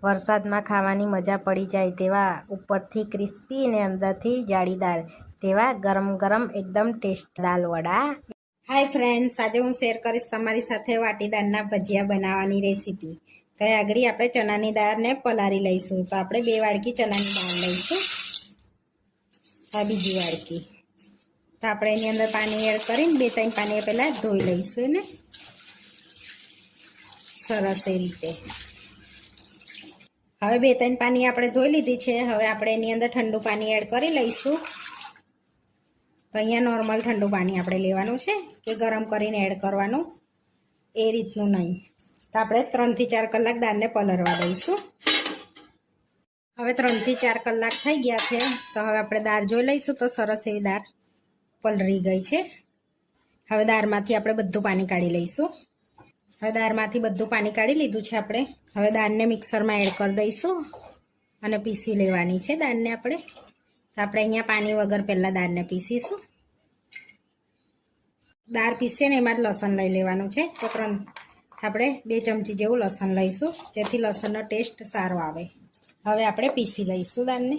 વરસાદમાં ખાવાની મજા પડી જાય તેવા ઉપરથી ક્રિસ્પી અને અંદરથી જાળીદાર તેવા ગરમ ગરમ એકદમ ટેસ્ટ દાલ વડા. હાય ફ્રેન્ડ્સ, આજે હું શેર કરીશ તમારી સાથે વાટીદાળના ભજીયા બનાવવાની રેસીપી. તો આગળ આપણે ચણાની દાળને પલાળી લઈશું. તો આપણે 2 વાડકી ચણાની દાળ લઈશું. આ બીજી વાડકી. તો આપણે એની અંદર પાણી એડ કરીને 2-3 પાણી પહેલાં ધોઈ લઈશું ને સરસ એ રીતે. હવે 2-3 પાણી આપણે ધોઈ લીધી છે. હવે આપણે એની અંદર ઠંડુ પાણી એડ કરી લઈશું. તો અહીંયા નોર્મલ ઠંડુ પાણી આપણે લેવાનું છે કે ગરમ કરીને એડ કરવાનું, એ રીતનું નહીં. તો આપણે 3 થી 4 કલાક દાળને પલળવા દઈશું. હવે 3 થી 4 કલાક થઈ ગયા છે. તો હવે આપણે દાળ જોઈ લઈશું. તો સરસ એવી દાળ પલળી ગઈ છે. હવે દાળમાંથી આપણે બધું પાણી કાઢી લઈશું. હવે દાળમાંથી બધું પાણી કાઢી લીધું છે આપણે. હવે દાળને મિક્સરમાં એડ કરી દઈશું અને પીસી લેવાની છે દાળને આપણે. તો આપણે અહીંયા પાણી વગર પહેલાં દાળને પીસીશું. દાળ પીસીએ ને એમાં જ લસણ લઈ લેવાનું છે. તો આપણે 2 ચમચી જેવું લસણ લઈશું, જેથી લસણનો ટેસ્ટ સારો આવે. હવે આપણે પીસી લઈશું દાળને.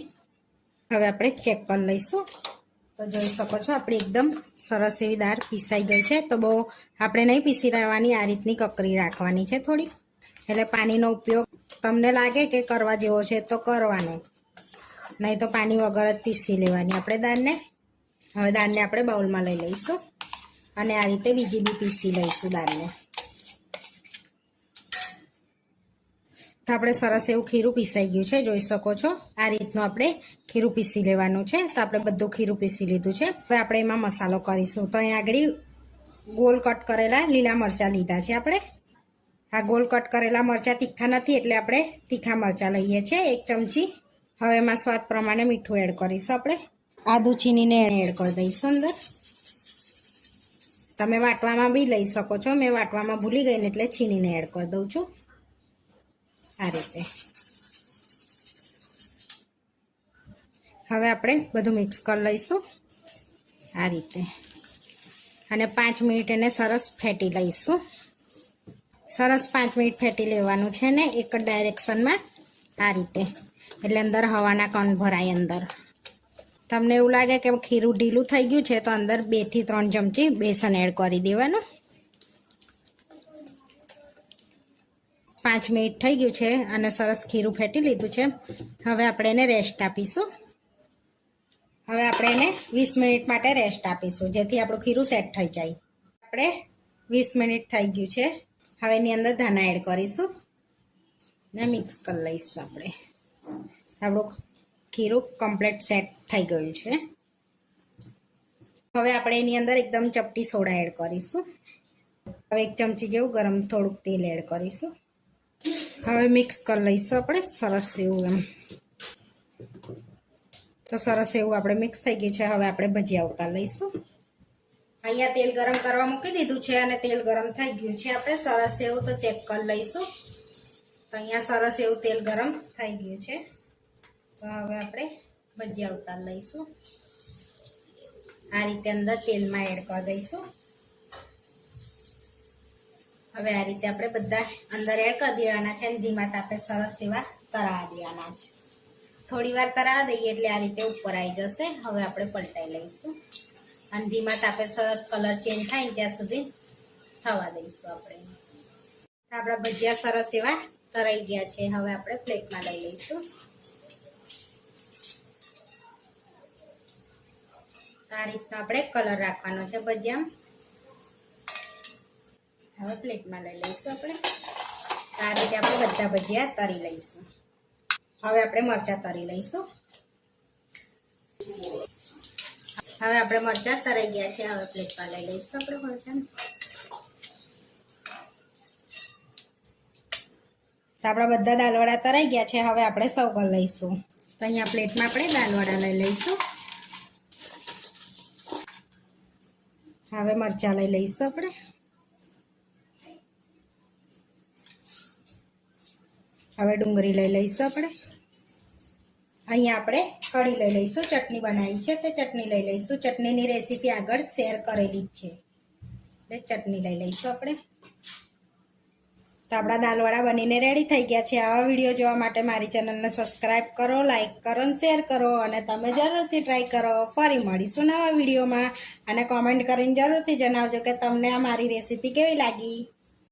હવે આપણે ચેક કરી લઈશું. તો જોઈ શકો છો આપણી એકદમ સરસ એવી દાળ પીસાઈ ગઈ છે. તો બહુ આપણે નહીં પીસી રહેવાની, આ રીતની કકરી રાખવાની છે થોડી. એટલે પાણીનો ઉપયોગ તમને લાગે કે કરવા જેવો છે તો કરવાનો, નહીં તો પાણી વગર જ પીસી લેવાની આપણે દાળને. હવે દાળને આપણે બાઉલમાં લઈ લઈશું અને આ રીતે બીજી બી પીસી લઈશું દાળને. તો આપણે સરસ એવું ખીરું પીસાઈ ગયું છે, જોઈ શકો છો. આ રીતનું આપણે ખીરું પીસી લેવાનું છે. તો આપણે બધું ખીરું પીસી લીધું છે. હવે આપણે એમાં મસાલો કરીશું. તો અહીંયા આગળ ગોળ કટ કરેલા લીલા મરચાં લીધા છે આપણે. આ ગોળ કટ કરેલા મરચાં તીખા નથી એટલે આપણે તીખા મરચાં લઈએ છીએ 1 ચમચી. હવે એમાં સ્વાદ પ્રમાણે મીઠું એડ કરીશું આપણે. આદુ છીનીને એડ કરી દઈશું અંદર. તમે વાટવામાં બી લઈ શકો છો. મેં વાટવામાં ભૂલી ગઈ ને એટલે છીનીને એડ કરી દઉં છું આ રીતે. હવે આપણે બધું મિક્સ કરી લઈશું આ રીતે અને 5 મિનિટ એને સરસ ફેટી લઈશું. સરસ 5 મિનિટ ફેટી લેવાનું છે ને એક જ ડાયરેક્શનમાં આ રીતે, એટલે અંદર હવાના કણ ભરાય. અંદર તમને એવું લાગે કે ખીરું ઢીલું થઈ ગયું છે તો અંદર 2 થી 3 ચમચી બેસન એડ કરી દેવાનું. 5 મિનિટ થઈ ગયું છે અને સરસ ખીરું ફેટી લીધું છે. હવે આપણે એને રેસ્ટ આપીશું. હવે આપણે એને 20 મિનિટ માટે રેસ્ટ આપીશું, જેથી આપણું ખીરું સેટ થઈ જાય. આપણે 20 મિનિટ થઈ ગયું છે. હવે એની અંદર ધાણા એડ કરીશું ને મિક્સ કરી લઈશું આપણે. આપણું ખીરું કમ્પ્લીટ સેટ થઈ ગયું છે. હવે આપણે એની અંદર એકદમ ચપટી સોડા એડ કરીશું. હવે 1 ચમચી જેવું ગરમ થોડુંક તેલ એડ કરીશું. હવે મિક્સ કરી લઈશું આપણે સરસ એવું એમ. તો સરસ એવું આપણે મિક્સ થઈ ગયું છે. હવે આપણે ભજીયા ઉતાર લઈશું. અહીંયા તેલ ગરમ કરવા મૂકી દીધું છે અને તેલ ગરમ થઈ ગયું છે. આપણે સરસ એવું તો ચેક કરી લઈશું. તો અહીંયા સરસ એવું તેલ ગરમ થઈ ગયું છે. તો હવે આપણે ભજીયા ઉતાર લઈશું. આ રીતે અંદર તેલમાં એડ કરી દઈશું. હવે આ રીતે આપણે બધા અંદર એડ કરી દેવાના છે અને ધીમા તાપે સરસ એવા તળાવા દેવાના છે. થોડી વાર તળાવા દઈએ એટલે આ રીતે ઉપર આવી જશે. હવે આપણે પલટાઈ લઈશું અને ધીમા તાપે સરસ કલર ચેન્જ થાય ત્યાં સુધી થવા દઈશું આપણે. આપણા ભજીયા સરસ એવા તળાઈ ગયા છે. હવે આપણે પ્લેટમાં લઈ લઈશું. આ રીતના આપણે કલર રાખવાનો છે ભજીયામાં. હવે પ્લેટમાં લઈ લઈશું આપણે. આ રીતે આપણે બધા ભજીયા તળી લઈશું. હવે આપણે મરચાં તળી લઈશું. હવે આપણે મરચાં તળાઈ ગયા છે. હવે પ્લેટમાં લઈ લઈશું આપણે મરચાં. તો આપણા બધા દાલવડા તળાઈ ગયા છે. હવે આપણે સર્વ કરી લઈશું. તો અહીંયા પ્લેટમાં આપણે દાલવડા લઈ લઈશું. હવે મરચાં લઈ લઈશું આપણે. હવે ડુંગળી લઈ લઈશું આપણે. અહીંયા આપણે કઢી લઈ લઈશું. ચટણી બનાવી છે તે ચટણી લઈ લઈશું. ચટણીની રેસીપી આગળ શેર કરેલી જ છે એટલે ચટણી લઈ લઈશું આપણે. તો આપણા દાલવડા બનીને રેડી થઈ ગયા છે. આવા વિડીયો જોવા માટે મારી ચેનલને સબસ્ક્રાઈબ કરો, લાઈક કરો અને શેર કરો અને તમે જરૂરથી ટ્રાય કરો. ફરી મળીશું નવા વિડીયોમાં અને કોમેન્ટ કરીને જરૂરથી જણાવજો કે તમને આ મારી રેસીપી કેવી લાગી.